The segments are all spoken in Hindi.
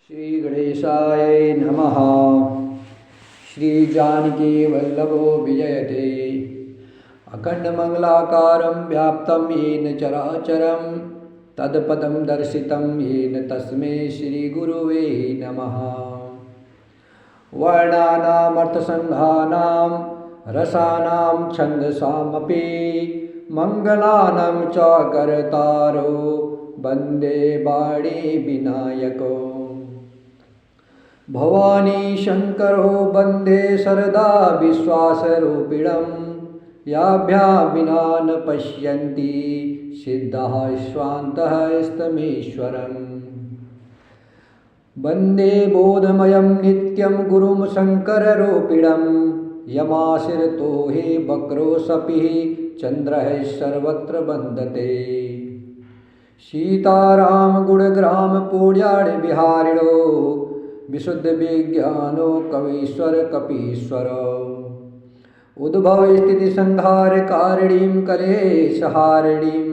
श्री गणेशाय नमः। श्री जानकी वल्लभो विजयते अखंडमंगलाकारं व्याप्तं येन चराचरं तत्पदं दर्शितं येन तस्मै श्रीगुरुवे नमः। वर्णानामर्थसंधानां रसानां छन्दसामपि मङ्गलानां च कर्तारो वन्दे वाणी विनायको। भवानी शंकरो वन्दे सरदा विश्वासरूपिणं याभ्यां विना न पश्यन्ति सिद्धाः स्वान्तः स्तमेश्वरम्। वन्दे बोधमयं नित्यं गुरुं शङ्कररूपिणं यमाशिरतो हि वक्रोऽसपिः चन्द्रः सर्वत्र वन्दते। सीताराम गुणग्राम पूज्याण बिहारिणो विशुद्ध विज्ञानो कवीश्वर कपीश्वर। उद्भव स्थिति संहार कारिणीं कलेशहारिणीं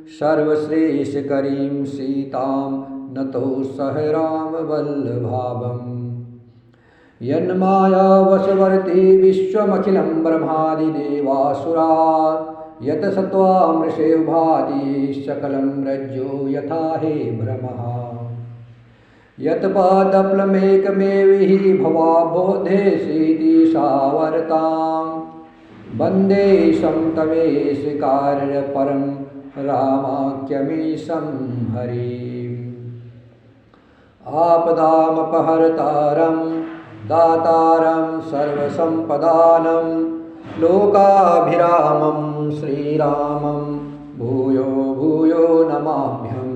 सर्वश्रेष्ठकरीं सीतां नतो सह राम वल्लभावम्। यन्माया वशवर्ती विश्वमखिलं ब्रह्मादिदेवासुरा यत सत्त्वामृषे भाति सकलं रज्जो यथा हे भ्रमः। यत पादप्लमेकमेव हि भवा बोधे सीति सावर्तां वन्दे तमेश कार्य परं रामाख्यमीशं हरिम्। आपदामपहर्तारं दातारं सर्वसम्पदानं लोकाभिरामं श्रीरामं भूयो भूयो नमाम्यहम्।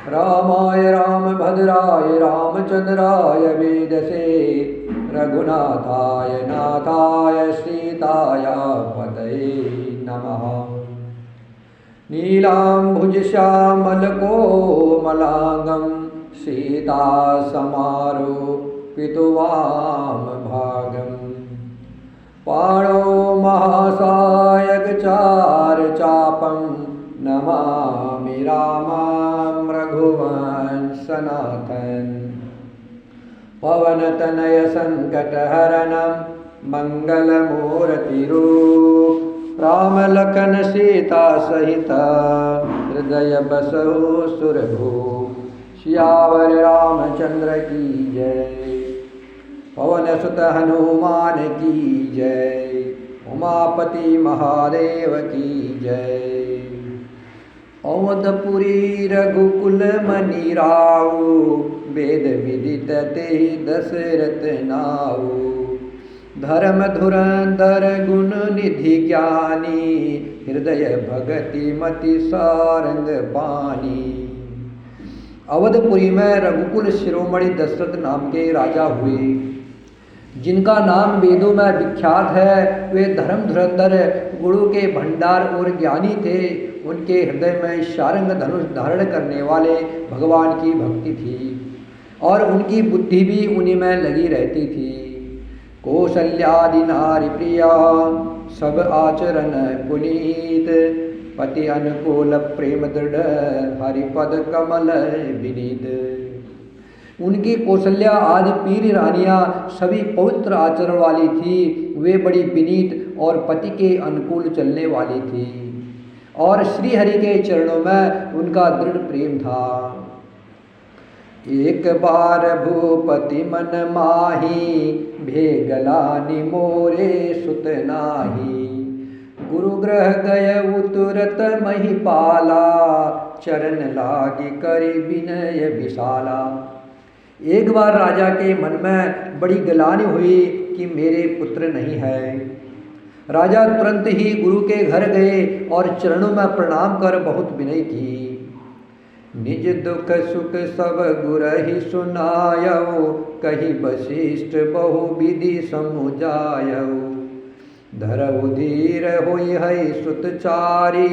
रामाय रामभद्राय रामचन्द्राय वेदसे रघुनाथाय नाथाय सीताय पतये नमः। नीलाम्बुजश्यामलकोमलाङ्गं सीतासमारोपितुवामभागम्। पाणो महासायकचारचापं नमामि रामं रघुवंशनाथन्। पवनतनय संकटहरणं मङ्गलमूर्तिरूप रामलखन सीता सहित हृदय बसो सुरभूप। सियावर रामचंद्र की जय, पवन सुत हनुमान की जय, उमापति महादेव की जय। अवधपुरी रघुकुल मणि राऊ वेद विदित तेहि दशरथ नाऊ। धर्म धुरंधर गुण निधि ज्ञानी हृदय भगति मति सारंग पानी। अवधपुरी में रघुकुल शिरोमणि दशरथ नाम के राजा हुए, जिनका नाम वेदों में विख्यात है। वे धर्म धुरंधर गुणों के भंडार और ज्ञानी थे। उनके हृदय में शारंग धनुष धारण करने वाले भगवान की भक्ति थी और उनकी बुद्धि भी उन्हीं में लगी रहती थी। कौशल्यादि नारी प्रिया सब आचरण पुनीत पति अनुकूल प्रेम दृढ़ हरिपद कमल विनीत। उनकी कौशल्या आदि पीर रानियां सभी पवित्र आचरण वाली थी। वे बड़ी विनीत और पति के अनुकूल चलने वाली थी और श्री हरि के चरणों में उनका दृढ़ प्रेम था। एक बार भूपति मन माही भेगलानि मोरे सुत नाही। गुरु ग्रह गय उतुरत महिपाला चरण लागी करि विनय विशाला। एक बार राजा के मन में बड़ी गलानी हुई कि मेरे पुत्र नहीं है। राजा तुरंत ही गुरु के घर गए और चरणों में प्रणाम कर बहुत विनय की। निज दुख सुख सब गुरहि सुनायऊ कही वशिष्ठ बहु विधि समुझायऊ। धरऊ धीर होई है सुतचारी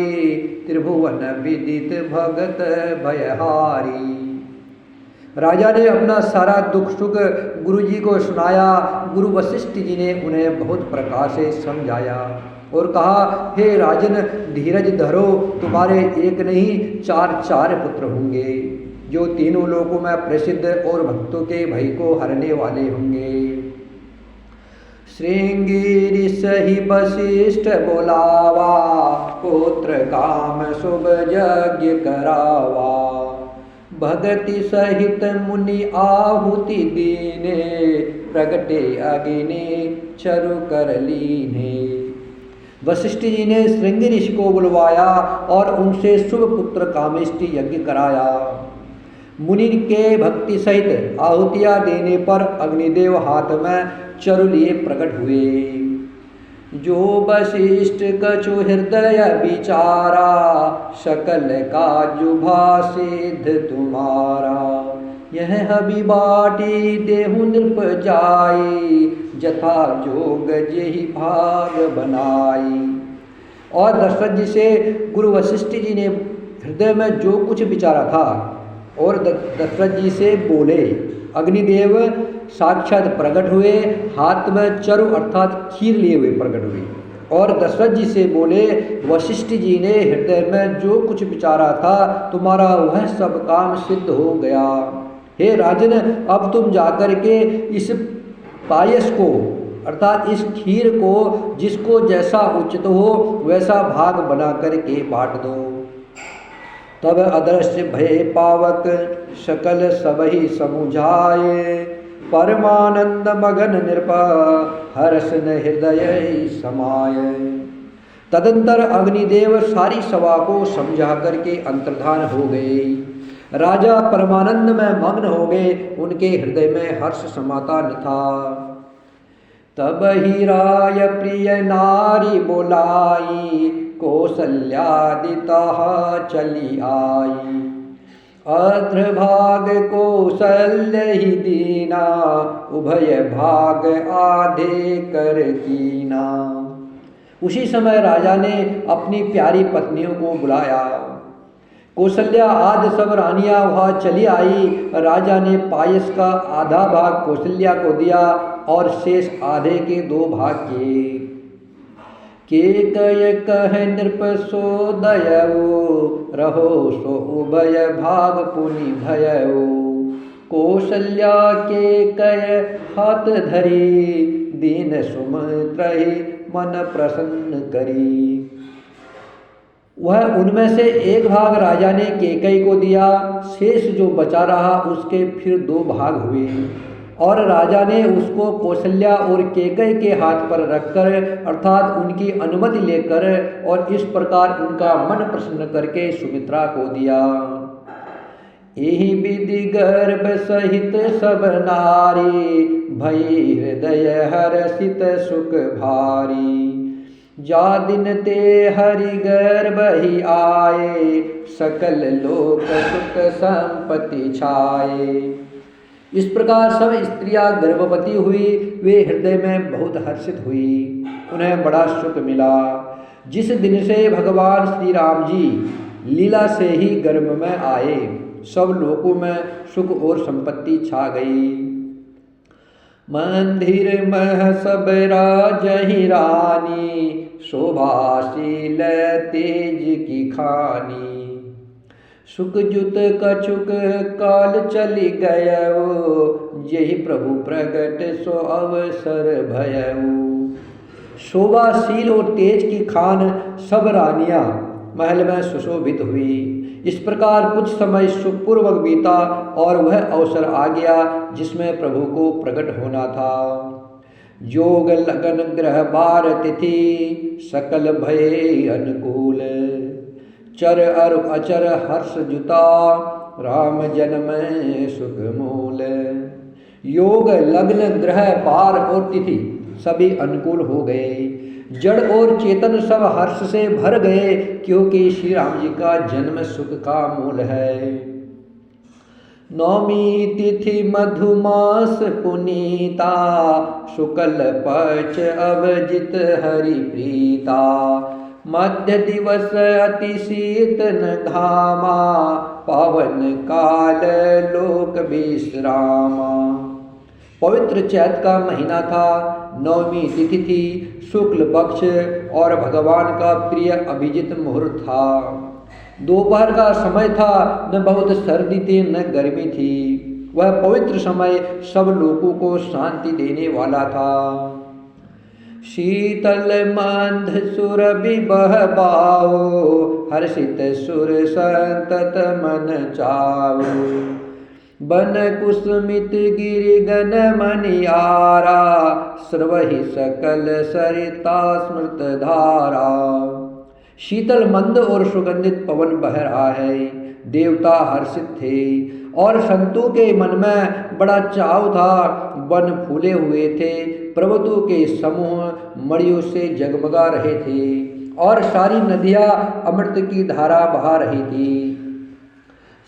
त्रिभुवन विदित भगत भयहारी। राजा ने अपना सारा दुख सुख गुरु जी को सुनाया। गुरु वशिष्ठ जी ने उन्हें बहुत प्रकार से समझाया और कहा, हे राजन धीरज धरो, तुम्हारे एक नहीं चार चार पुत्र होंगे। जो तीनों लोकों में प्रसिद्ध और भक्तों के भय को हरने वाले होंगे। श्रृंगी सही वशिष्ठ बोलावा, पुत्र काम शुभ यज्ञ करावा। भगति सहित मुनि आहुति दीने, प्रगटे अग्नि चरु कर लीने। वशिष्ठ जी ने श्रृंगी ऋषि को बुलवाया और उनसे शुभ पुत्र कामेष्टि यज्ञ कराया। मुनि के भक्ति सहित आहुतियाँ देने पर अग्निदेव हाथ में चरु लिए प्रकट हुए। जो वशिष्ठ कछु हृदय विचारा, सकल काजु सिद्ध तुम्हारा। यह हबि बाटी देहु नृप जाई, जथा जोग जेहि भाग बनाई। और दशरथ जी से गुरु वशिष्ठ जी ने हृदय में जो कुछ विचारा था और दशरथ जी से बोले। अग्निदेव साक्षात प्रकट हुए, हाथ में चरु अर्थात खीर लिए हुए प्रकट हुए और दशरथ जी से बोले, वशिष्ठ जी ने हृदय में जो कुछ विचारा था तुम्हारा वह सब काम सिद्ध हो गया। हे राजन, अब तुम जाकर के इस पायस को अर्थात इस खीर को जिसको जैसा उचित हो वैसा भाग बना करके बांट दो। तब अदृश्य भय पावक सकल सबहि समुझाए, परमानंद मगन नृप हर्ष न हृदय समाये। तदंतर अग्निदेव सारी सभा को समझा करके अंतर्धान हो गए। राजा परमानंद में मग्न हो गए, उनके हृदय में हर्ष समाता न था। तब ही राय प्रिय नारी बोलाई, कौसल्यादिता चली आई। अध्र भाग कौशल्य ही दीना, उभय भाग आधे कर कीना। उसी समय राजा ने अपनी प्यारी पत्नियों को बुलाया। कौशल्या आदि सब रानियां वहां चली आई। राजा ने पायस का आधा भाग कौशल्या को दिया और शेष आधे के 2 भाग किए। के कय कह नृप सो दयऊ, रहो सो उभय भाग पुनि भयऊ। कौशल्या के कय हाथ धरी, दीन सुमित्रहि मन प्रसन्न करी। वह उनमें से 1 भाग राजा ने केकई को दिया, शेष जो बचा रहा उसके फिर 2 भाग हुए और राजा ने उसको कौशल्या और केकई के हाथ पर रखकर अर्थात उनकी अनुमति लेकर और इस प्रकार उनका मन प्रसन्न करके सुमित्रा को दिया। यही विधि गर्भ सहित सब नारी, भई हृदय हर्षित सुख भारी। जा दिन ते हरि गर्भ ही आए, सकल लोक सुख संपत्ति छाए। इस प्रकार सब स्त्रियां गर्भवती हुई, वे हृदय में बहुत हर्षित हुई, उन्हें बड़ा सुख मिला। जिस दिन से भगवान श्री राम जी लीला से ही गर्भ में आए, सब लोकों में सुख और संपत्ति छा गई। मंदिर मह सब राजहि रानी, शोभाशील तेज की खानी। सुख जुत कछुक काल चली गयऊ, यही प्रभु प्रगट सो अवसर भयऊ। शोभाशील और तेज की खान सब रानियां महल में सुशोभित हुई। इस प्रकार कुछ समय सुखपूर्वक बीता और वह अवसर आ गया जिसमें प्रभु को प्रकट होना था। योग लगन ग्रह बार तिथि, सकल भय अनुकूल। चर अर अचर हर्ष जुता, राम जन्म सुख मूल। योग लग्न ग्रह बार और तिथि सभी अनुकूल हो गए। जड़ और चेतन सब हर्ष से भर गए, क्योंकि श्री राम जी का जन्म सुख का मूल है। नौमी तिथि मधुमास पुनीता, शुक्ल पक्ष अभिजित हरि प्रीता। मध्य दिवस अति शीतन घामा, पावन काल लोक विश्रामा। पवित्र चैत का महीना था, नवमी तिथि थी, शुक्ल पक्ष और भगवान का प्रिय अभिजित मुहूर्त था। दोपहर का समय था, न बहुत सर्दी थी न गर्मी थी। वह पवित्र समय सब लोगों को शांति देने वाला था। शीतल मंद सुरभि बह पाओ, हर्षित सुर संतत मन चाओ। बन कुसुमित गिरि गन मनियारा, स्रवहि सकल सरिता स्मृत धारा। शीतल मंद और सुगंधित पवन बह रहा है। देवता हर्षित थे और संतों के मन में बड़ा चाव था। वन फूले हुए थे, पर्वतों के समूह मणियों से जगमगा रहे थे और सारी नदियां अमृत की धारा बहा रही थी।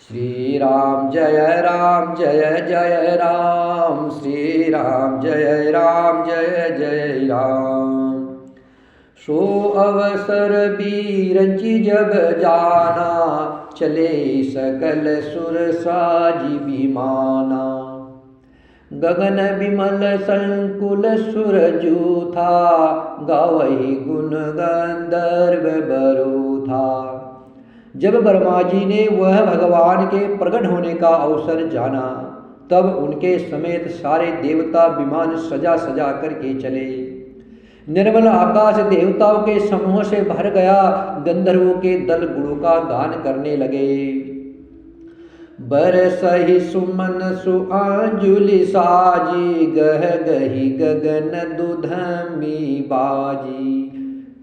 श्री राम जय राम जय जय राम, श्री राम जय राम जय जय राम। सो अवसर बीरंची जब जाना, चले सकल सुर साजी विमाना। गगन विमल संकुल सुर जूथा, गावही गुण गंधर्व बरू था। जब ब्रह्मा जी ने वह भगवान के प्रकट होने का अवसर जाना, तब उनके समेत सारे देवता विमान सजा सजा करके चले। निर्मल आकाश देवताओं के समूह से भर गया। गंधर्वों के दल गुणों का गान करने लगे। बरसहि सुमन सुआंजुलि साजी, गह गही गगन दुधमी बाजी।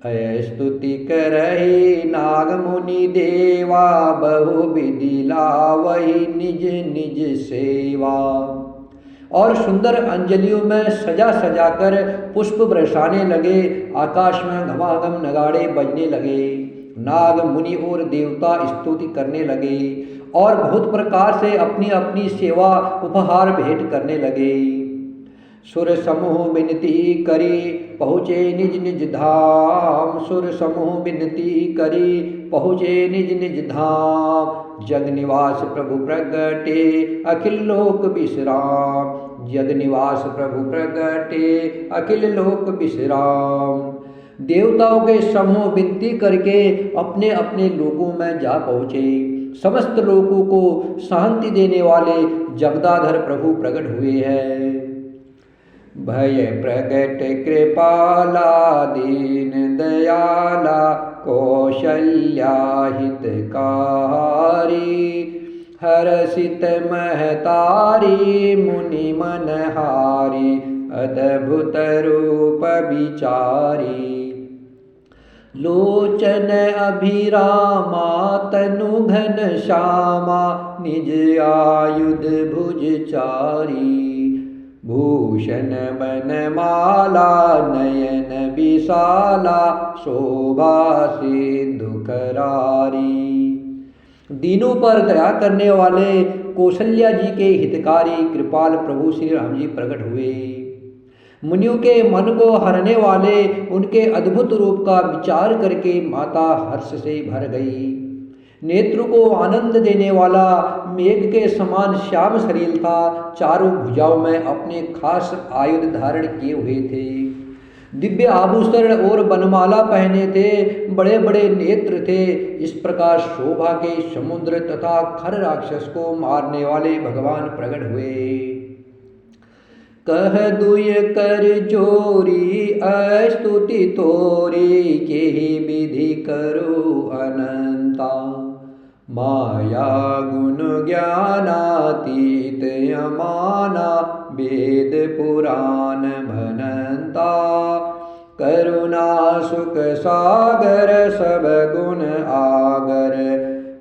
अय स्तुति करहि नाग मुनि देवा, बहु विधि लावहि निज निज सेवा। और सुंदर अंजलियों में सजा सजा कर पुष्प बरसाने लगे। आकाश में घमाघम नगाड़े बजने लगे। नाग मुनि और देवता स्तुति करने लगे और बहुत प्रकार से अपनी अपनी सेवा उपहार भेंट करने लगे। सुर समूह विनती करी पहुँचे निज निज धाम, सुर समूह विनती करी पहुँचे निज निज धाम। जग निवास प्रभु प्रगटे अखिल लोक विश्राम, जग निवास प्रभु प्रगटे अखिल लोक विश्राम। देवताओं के समूह विनती करके अपने अपने लोकों में जा पहुँचे। समस्त लोगों को शांति देने वाले जगदाधर प्रभु प्रकट हुए हैं। भय प्रगट कृपाला दीन दयाला, कौशल्या हितकारी। हर्षित महतारी मुनि मनहारी, अद्भुत रूप विचारी। लोचन अभिरामा तनु घन श्यामा, निज आयुध भुज चारी। भूषण बनमाला नयन विशाला, शोभा सिंधु करारी। दीनों पर दया करने वाले कौशल्या जी के हितकारी कृपाल प्रभु श्री राम जी प्रकट हुए। मुनियों के मन को हरने वाले उनके अद्भुत रूप का विचार करके माता हर्ष से भर गई। नेत्र को आनंद देने वाला मेघ के समान श्याम शरीर था। चारों भुजाओं में अपने खास आयुध धारण किए हुए थे। दिव्य आभूषण और बनमाला पहने थे। बड़े बड़े नेत्र थे। इस प्रकार शोभा के समुद्र तथा खर राक्षस को मारने वाले भगवान प्रकट हुए। कह दुय कर जोरी अस्तुति तोरी, केहि विधि करो अनंता। माया गुण ज्ञानातीत अमाना, वेद पुराण भनंता। करुणा सुख सागर सब गुण आगर,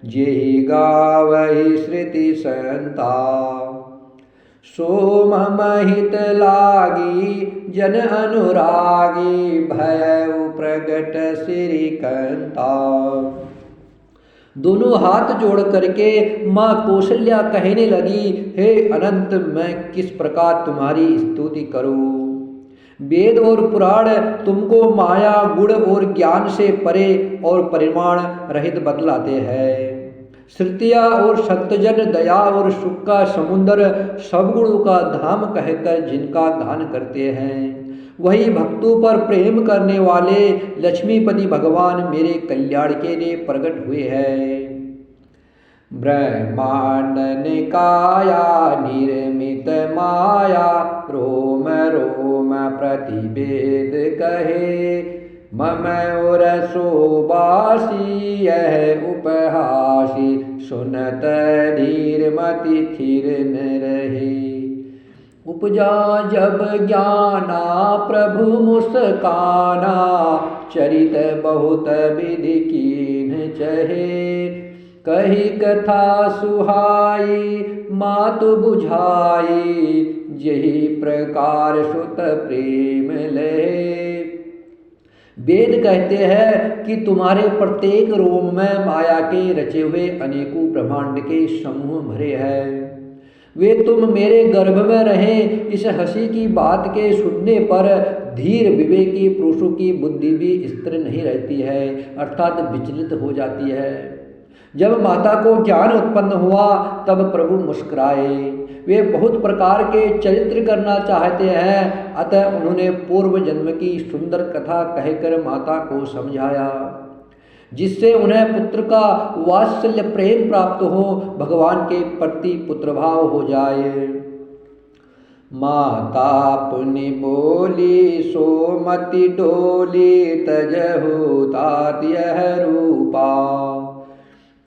जेहि गावहि श्रुति संता। सोम महित लागी जन अनुरागी, भयउ प्रगट श्रीकंता। दोनों हाथ जोड़ करके माँ कौशल्या कहने लगी, हे अनंत, मैं किस प्रकार तुम्हारी स्तुति करूं। वेद और पुराण तुमको माया गुण और ज्ञान से परे और परिमाण रहित बतलाते हैं। श्रुतियाँ और सत्यजन दया और सुख का समुद्र सब गुणों का धाम कहकर जिनका गान करते हैं, वही भक्तों पर प्रेम करने वाले लक्ष्मीपति भगवान मेरे कल्याण के लिए प्रकट हुए हैं। ब्रह्मांड निकाया निर्मित माया, रोम रोम प्रतिवेद कहे। मम और सोबासी यह उपहासी, सुनत धीर मति थिर न रहे। उपजा जब ज्ञाना प्रभु मुस्काना, चरित बहुत विधि कीन चहे। कही कथा सुहाई मातु बुझाई, यही प्रकार सुत प्रेम लहे। वेद कहते हैं कि तुम्हारे प्रत्येक रोम में माया के रचे हुए अनेकों ब्रह्मांड के समूह भरे हैं। वे तुम मेरे गर्भ में रहे। इस हंसी की बात के सुनने पर धीर विवेकी पुरुषों की बुद्धि भी स्थिर नहीं रहती है, अर्थात विचलित हो जाती है। जब माता को ज्ञान उत्पन्न हुआ तब प्रभु मुस्कुराए। वे बहुत प्रकार के चरित्र करना चाहते हैं, अतः उन्होंने पूर्व जन्म की सुंदर कथा कहकर माता को समझाया, जिससे उन्हें पुत्र का वात्सल्य प्रेम प्राप्त हो, भगवान के प्रति पुत्र भाव हो जाए। माता पुनि बोली सोमति डोली, तजहु तात यह रूपा।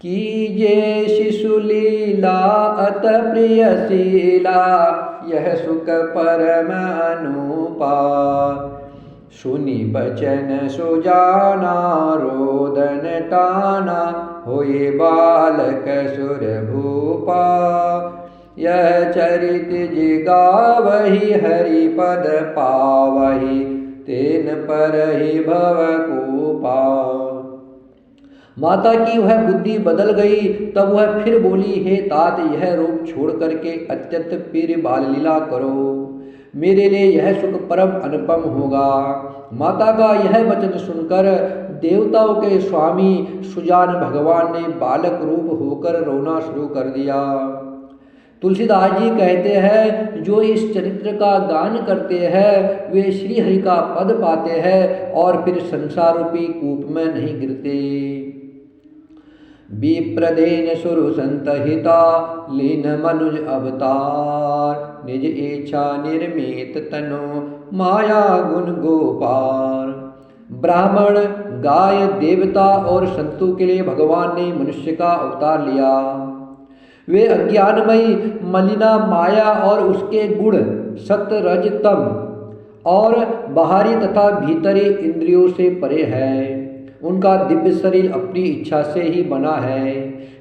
कीजे शिशु लीला अत प्रियशीला, यह सुख परम अनुपा। सुनि बचन सुजाना रोदन टाना, होए बालक सुर भूपा। यह चरित जिगावहि हरि पद पावहि, तेन परहि भव कूपा। माता की वह बुद्धि बदल गई। तब वह फिर बोली, हे तात, यह रूप छोड़ करके अत्यंत प्रिय बाल लीला करो, मेरे लिए यह सुख परम अनुपम होगा। माता का यह वचन सुनकर देवताओं के स्वामी सुजान भगवान ने बालक रूप होकर रोना शुरू कर दिया। तुलसीदास जी कहते हैं, जो इस चरित्र का गान करते हैं वे श्री हरि का पद पाते हैं और फिर संसार रूपी कूप में नहीं गिरते। विप्रदेन सुरु संतहिता, लीन मनुज अवतार। निज इच्छा निर्मित तनो, माया गुण गोपार। ब्राह्मण, गाय, देवता और संतों के लिए भगवान ने मनुष्य का अवतार लिया। वे अज्ञानमयी मलिना माया और उसके गुण सत्य रज तम और बाहरी तथा भीतरी इंद्रियों से परे है। उनका दिव्य शरीर अपनी इच्छा से ही बना है,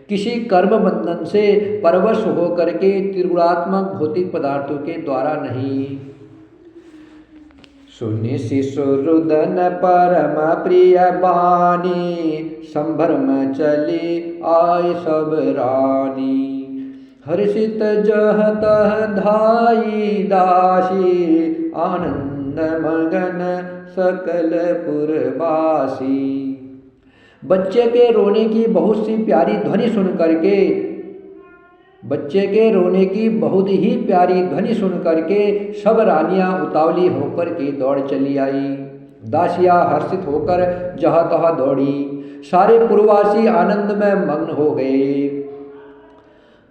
किसी कर्म बंधन से परवश होकर के त्रिगुणात्मक भौतिक पदार्थों के द्वारा नहीं। सुनि शिशु रुदन परम प्रिय बानी, संभ्रम चली आय सब रानी। हर्षित जह तह धाई दासी, आनंद मगन सकल पुरवासी। बच्चे के रोने की बहुत सी प्यारी ध्वनि सुन करके सब रानियां उतावली होकर के दौड़ चली आई। दासियां हर्षित होकर जहाँ तहाँ दौड़ी। सारे पुरवासी आनंद में मग्न हो गए।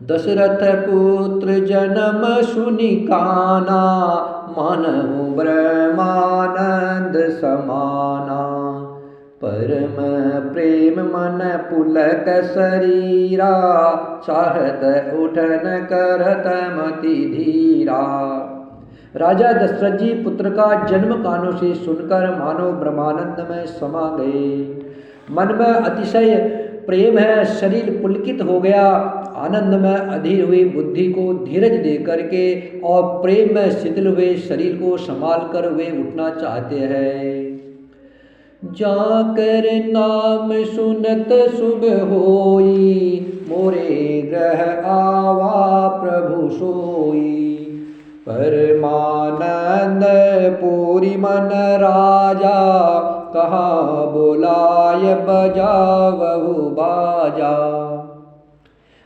दशरथ पुत्र जन्म सुनि काना, मानहु ब्रह्मानंद समाना। परम प्रेम मन पुलक शरीरा, चाहत उठन करत मति धीरा। राजा दशरथ जी पुत्र का जन्म कानों से सुनकर मानो ब्रह्मानंद में समा गए। मन में अतिशय प्रेम है, शरीर पुलकित हो गया। आनंद में अधीर हुई बुद्धि को धीरज दे करके और प्रेम में शिथिल हुए शरीर को संभाल कर वे उठना चाहते हैं। जाकर नाम सुनत शुभ होई, मोरे ग्रह आवा प्रभु सोई। परमानंद पूरी मन राजा, कहा बोलाय बजावहु बाजा।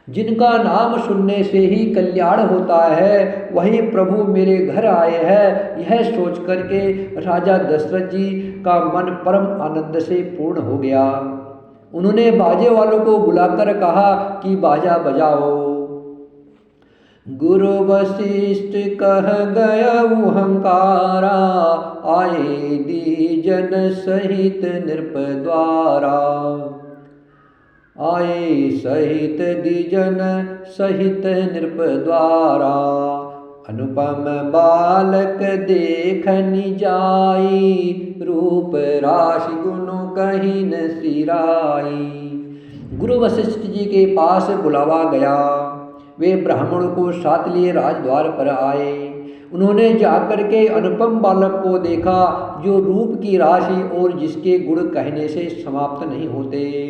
जिनका नाम सुनने से ही कल्याण होता है, वही प्रभु मेरे घर आए हैं, यह सोच करके राजा दशरथ जी का मन परम आनंद से पूर्ण हो गया। उन्होंने बाजे वालों को बुलाकर कहा कि बाजा बजाओ। गुरु वशिष्ठ कह गया हुंकारा, आए दीजन सहित नृप द्वारा। आए सहित दीजन सहित नृप द्वारा, अनुपम बालक देखनि जाई, रूप राशि गुण कहीं न सिराई। गुरु वशिष्ठ जी के पास बुलावा गया। वे ब्राह्मणों को साथ लिए राजद्वार पर आए। उन्होंने जाकर के अनुपम बालक को देखा, जो रूप की राशि और जिसके गुण कहने से समाप्त नहीं होते।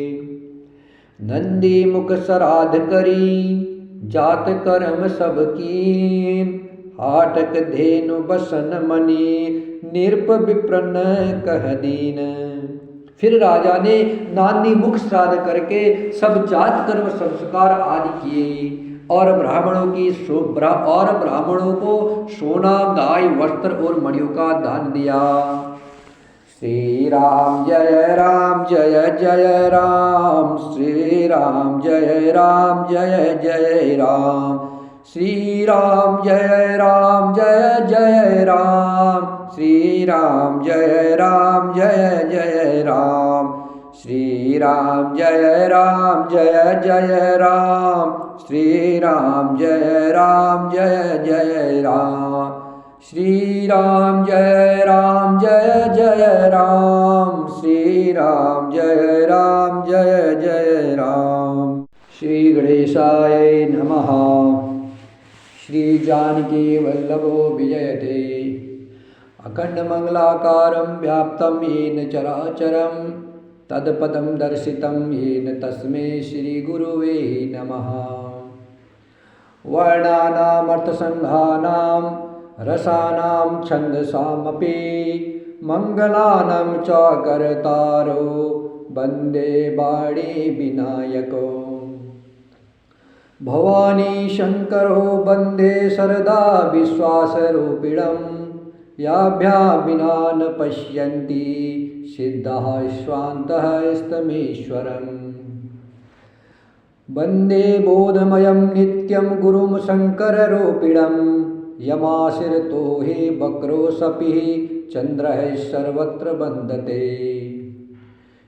नंदी मुख श्राद्ध करी, जात कर्म सब कीन, हाटक धेनु बसन मनी, निरप विप्रन कह दीन। फिर राजा ने नांदी मुख श्राद्ध करके सब जात कर्म संस्कार आदि किए और ब्राह्मणों को सोना, गाय, वस्त्र और मणियों का दान दिया। श्री राम जय राम जय जय राम, श्री राम जय राम जय जय राम, श्री राम जय राम जय जय राम, श्री राम जय राम जय जय राम, श्री राम जय राम जय जय राम, श्री राम जय राम जय जय राम, श्री राम जय राम जय जय राम, श्री राम जय राम जय जय राम। श्री गणेशाय नमः। श्री जानकी वल्लभो विजयते, अखंड मंगलाकारं व्याप्तं येन चराचरं, तत्पदं दर्शितं येन तस्मै श्री गुरुवे नमः। वर्णानामर्थसंघानां रसानां छन्दसामपि, मंगलानां च कर्तारो वन्दे वाणी विनायको। भवानी शंकरो वन्दे सरदा विश्वासरूपिणं, याभ्यां विना न पश्यन्ति सिद्धाः स्वान्तः स्तमेश्वरम्। वन्दे बोधमयं नित्यं गुरुं शङ्कररूपिणं, यमाशिरतो हि वक्रोऽसपिः चन्द्रः सर्वत्र वन्दते।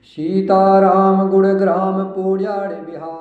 सीताराम गुणग्राम पूज्याण बिहार।